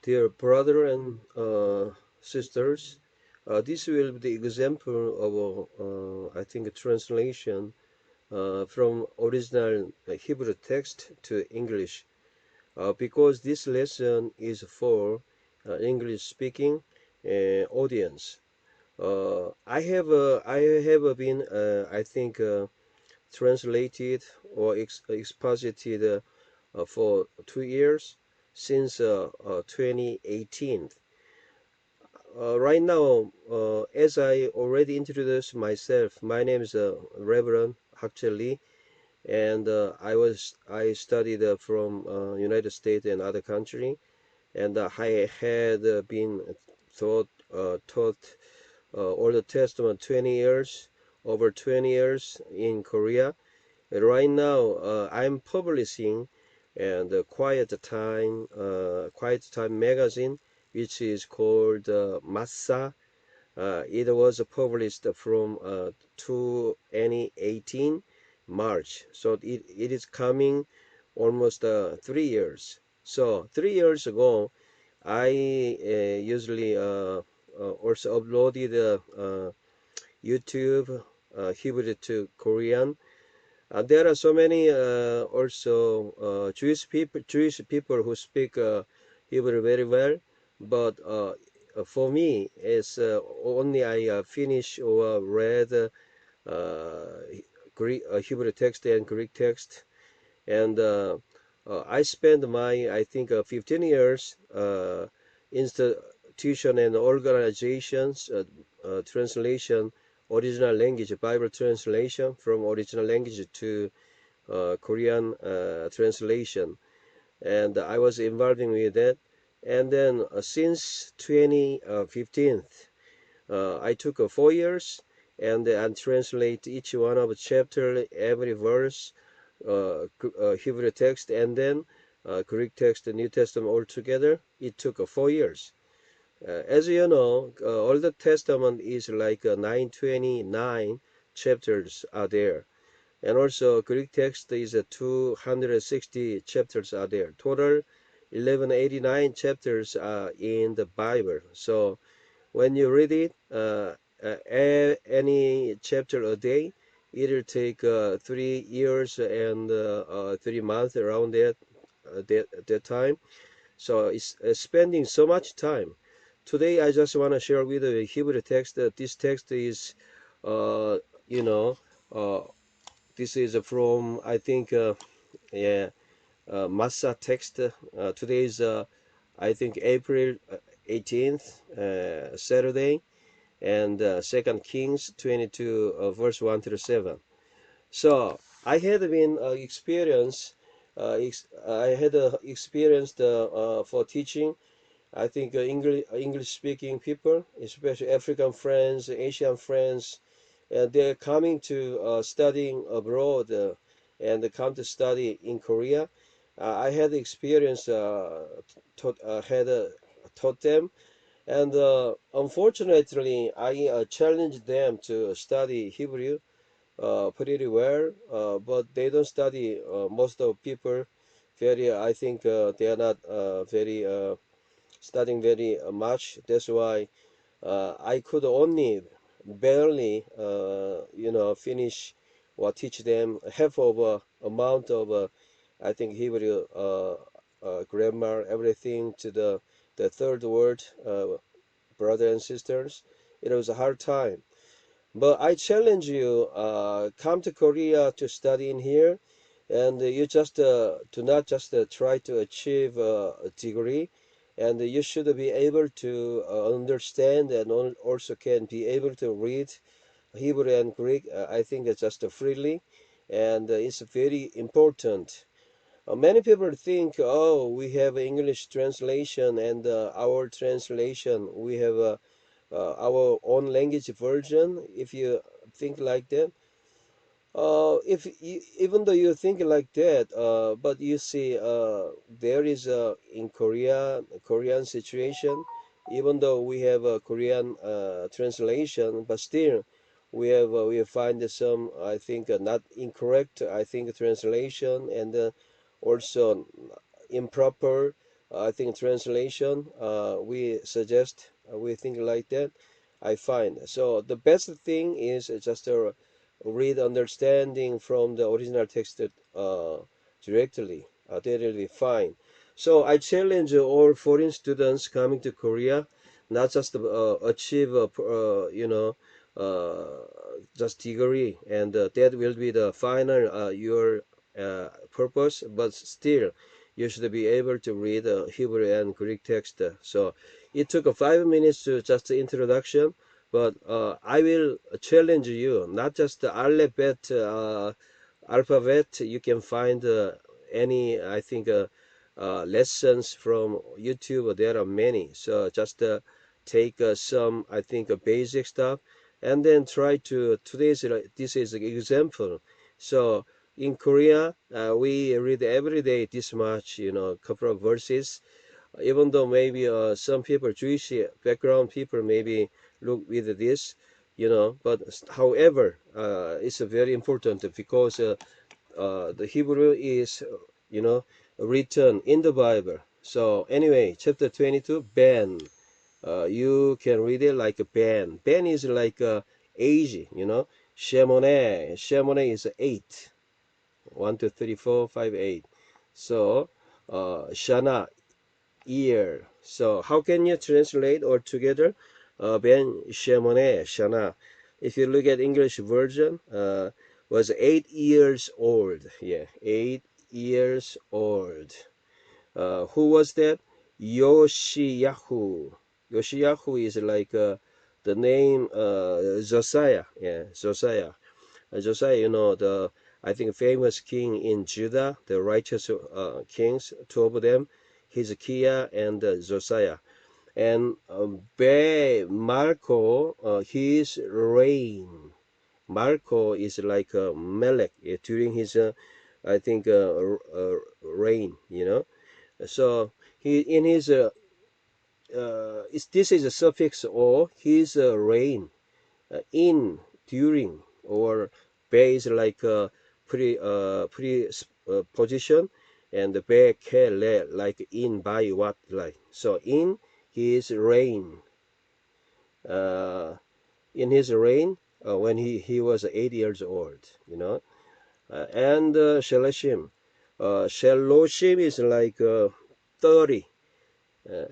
Dear brother and sisters, this will be the example of I think a translation from original Hebrew text to English, because this lesson is for English speaking audience. I have been I think translated or exposited for 2 years since 2018. Right now, as I already introduced myself, my name is Reverend Hakjae, and I studied from United States and other country, and I had been taught Old Testament 20 years, over 20 years in Korea. And right now, I'm publishing and Quiet Time magazine, which is called Massa. It was published from 2018 March, so it is coming almost 3 years. So 3 years ago, I usually also uploaded YouTube Hebrew to Korean. There are so many also Jewish people who speak Hebrew very well, but for me, it's only I finish or read Greek Hebrew text and Greek text, and I spent my I think 15 years institution and organizations translation original language Bible translation from original language to Korean translation, and I was involving with that. And then since 2015, I took 4 years and translate each one of chapter, every verse, Hebrew text, and then Greek text, the New Testament all together. It took 4 years. As you know, Old Testament is like 929 chapters are there. And also Greek text is 260 chapters are there. Total 1189 chapters are in the Bible. So when you read it, any chapter a day, it'll take 3 years and 3 months around that time. So it's spending so much time. Today I just want to share with you the Hebrew text. This text is, uh, you know, uh, this is from I think yeah Massa text. Today is I think April 18th, Saturday, and Second Kings 22 verse 1 through 7. So I had been I had experienced for teaching. I think English speaking people, especially African friends, Asian friends, they're coming to studying abroad and come to study in Korea. I had experience taught them, and unfortunately, I challenged them to study Hebrew pretty well, but they don't study. Most of people very, I think they are not very studying very much. That's why I could only barely, finish or teach them half of amount of, I think Hebrew grammar, everything to the third word, brothers and sisters. It was a hard time. But I challenge you, come to Korea to study in here, and you just do not just try to achieve a degree, and you should be able to understand and also can be able to read Hebrew and Greek. I think it's just freely, and it's very important. Many people think, oh, we have English translation and our translation, we have our own language version. If you think like that, if you, even though you think like that, but you see, there is in Korean situation. Even though we have a Korean translation, but still we find some I think not incorrect I think translation and also improper I think translation, we suggest, we think like that, I find. So the best thing is just read understanding from the original text directly. That will be fine. So I challenge all foreign students coming to Korea, not just achieve, just degree, and that will be the final your purpose, but still you should be able to read Hebrew and Greek text. So it took 5 minutes to just introduction, but I will challenge you, not just the alphabet. You can find any, I think, lessons from YouTube. There are many. So just take some, I think, basic stuff, and then try to, this is an example. So in Korea, we read every day this much, couple of verses. Even though maybe some people, Jewish background people, maybe look with this, but however, it's very important because the Hebrew is, written in the Bible. So anyway, chapter 22, Ben. You can read it like a Ben. Ben is like age, Shemone. Shemone is 8. 1, 2, 3, 4, 5, 8. So, Shana, year. So, how can you translate all together? Ben Shemone, Shana. If you look at English version, was 8 years old. Yeah, 8 years old. Who was that? Yoshiyahu. Yoshiyahu is like the name Josiah. Yeah, Josiah. Josiah, the, I think, famous king in Judah, the righteous kings, two of them, Hezekiah and Josiah. And Marco, his reign. Marco is like Melech during his, I think, reign, So he in his, this is a suffix or his reign, in, during, or be is like pre position, and the be ke like in, by, what, like. So in his reign, uh, when he was 8 years old, and Shalashim. Shaloshim is like 30.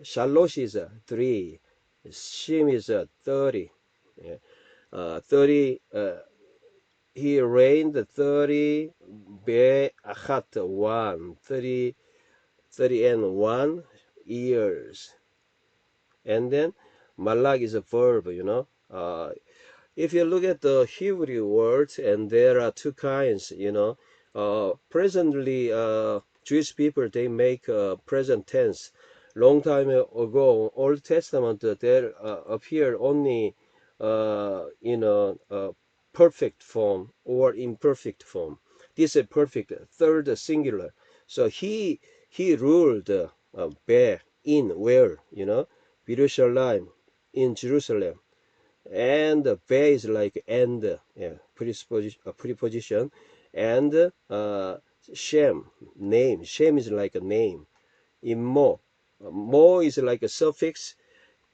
Shalosh is 3. Shim is 30. Yeah. 30, he reigned 30, Be'achat, 1, 30, 30 and 1 years. And then Malak is a verb, if you look at the Hebrew words, and there are two kinds, presently, Jewish people, they make present tense. Long time ago, Old Testament, there appear only, perfect form or imperfect form. This is perfect, third singular. So he ruled where, in, where, Jerusalem, in Jerusalem. And be is like and, yeah, preposition, and shem, name. Shem is like a name. Immo, mo is like a suffix.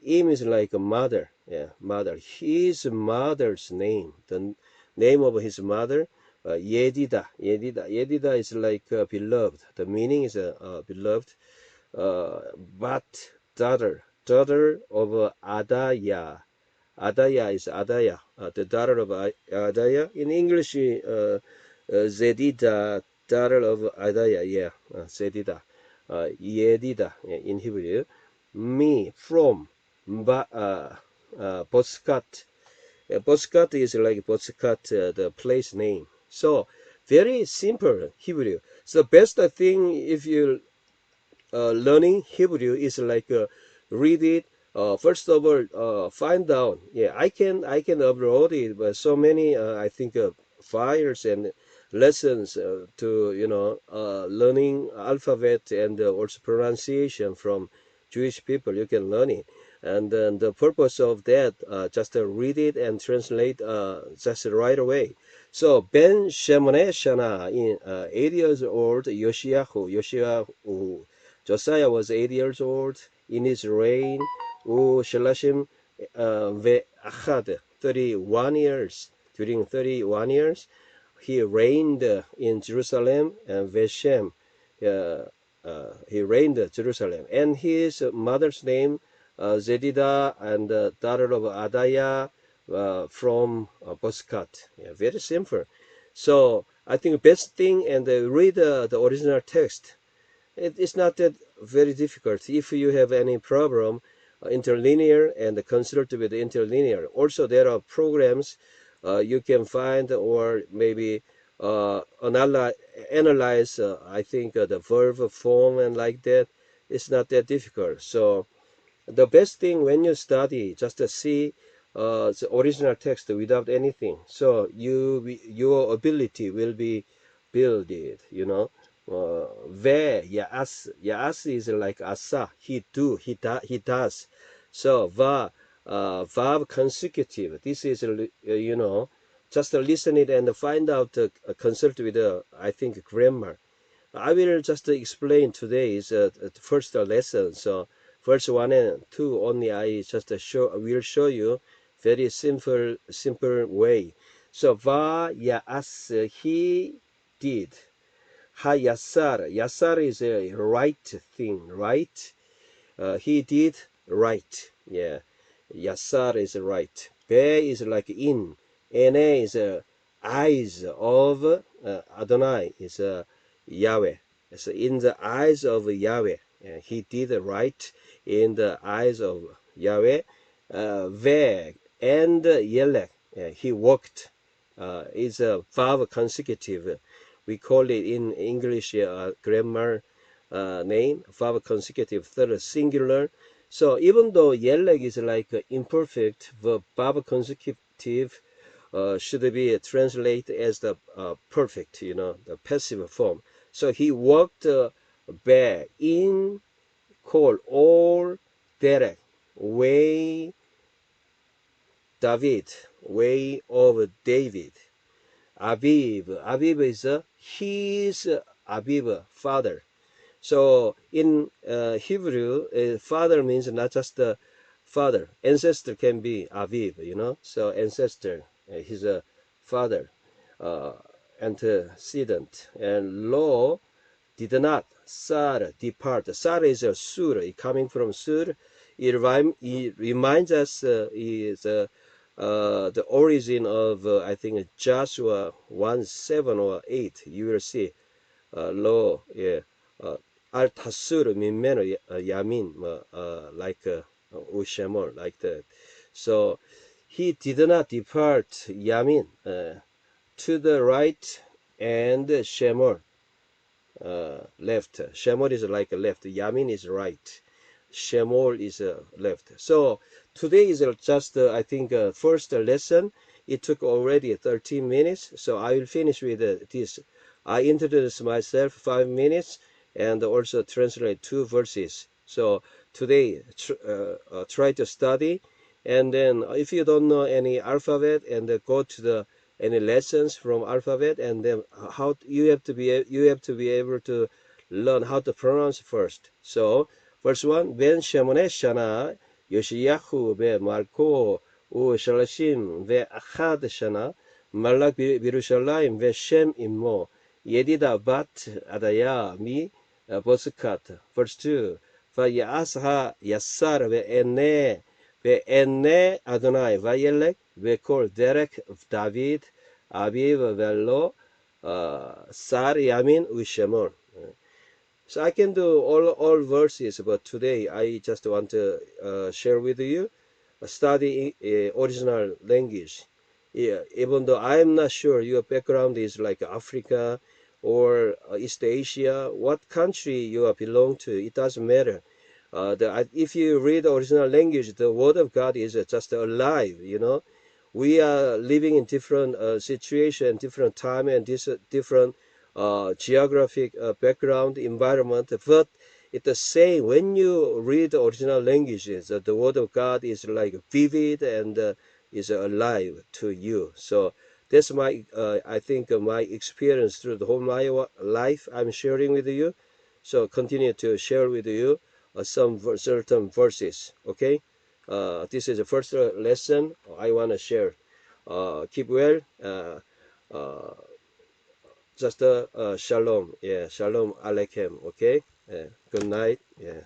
Im is like a mother, yeah, mother. His mother's name, the name of his mother, Yedida is like beloved. The meaning is beloved. But daughter of Adaya. Adaya is Adaya, the daughter of Adaya. In English, Zedida, daughter of Adaya, yeah, Zedida. Yedida, yeah, in Hebrew. Me, from, Boskat. Boskat is like Boskat, the place name. So, very simple Hebrew. So, best thing if you learning Hebrew is like read it. First of all, find out. Yeah, I can upload it, but so many I think files and lessons to learning alphabet and also pronunciation from Jewish people. You can learn it, and then the purpose of that just read it and translate just right away. So Ben Shemoneh Shana, in 8 years old, Yoshiyahu Josiah was 8 years old. In his reign, Shalashim ve'achad, 31 years. During 31 years, he reigned in Jerusalem, and Veshem, he reigned Jerusalem. And his mother's name, Zedidah, and daughter of Adaiah, from Boscat. Yeah, very simple. So I think best thing, and read the original text. It's not that very difficult. If you have any problem, interlinear, and consult with interlinear. Also, there are programs you can find, or maybe analyze, I think, the verb form and like that. It's not that difficult. So the best thing when you study, just to see the original text without anything. So your ability will be builded, you know. Yas is like asa, he does. So verb consecutive. This is you know, just listen it and find out, consult with I think grammar. I will just explain today's first lesson. So verse 1 and 2 only I just will show you very simple way. So va yaas, he did. Ha yasar is a right thing, right? He did right. Yeah. Yasar is right. Be is like in. Ene is eyes of Adonai, is Yahweh. So in the eyes of Yahweh, he did right in the eyes of Yahweh. Ve and Yelek, he walked, is a verb consecutive. We call it in English grammar name, verb consecutive, third singular. So even though Yelek is like imperfect, verb consecutive should be translated as the perfect, you know, the passive form. So he walked back in, call, all, derek, way, David, way of David. Aviv is his Aviv, father. So in Hebrew, father means not just the father. Ancestor can be Aviv, you know. So ancestor, his father, uh, antecedent. And law did not, Sar, depart. Sar is a sur, coming from sur. It reminds us is the origin of, I think, Joshua 1, 7 or 8. You will see. Lo, yeah, al tasur minmeno yamin, like ushemor, like that. So he did not depart yamin to the right, and shemor left. Shemor is like left. Yamin is right. Shemor is left. So today is just I think first lesson. It took already 13 minutes, so I will finish with this. I introduce myself 5 minutes and also translate 2 verses. So today try to study, and then if you don't know any alphabet, and go to the any lessons from alphabet, and then how you have to be able to learn how to pronounce first. So verse 1, ben shemone shana Yoshiyahu be Malko u Shalashim ve Achad shana Malak Birushalayim ve Shem immo Yedida bat Adaya mi Boskat. Verse 2, Vayasha Yassar ve enne Adonai Vayelek ve kol Derek David Aviv vello Sar Yamin Ushemor. So I can do all verses, but today I just want to share with you study original language. Yeah, even though I'm not sure your background is like Africa or East Asia, what country you belong to, it doesn't matter. If you read the original language, the word of God is just alive, you know. We are living in different situation, different time, and different geographic background, environment, but it's the same. When you read the original languages, the word of God is like vivid and is alive to you. So that's my, I think, my experience through the whole my life I'm sharing with you. So continue to share with you some certain verses. Okay, this is the first lesson I want to share. Keep well. Uh, just shalom. Yeah, shalom aleichem. Okay. Good night. Yeah.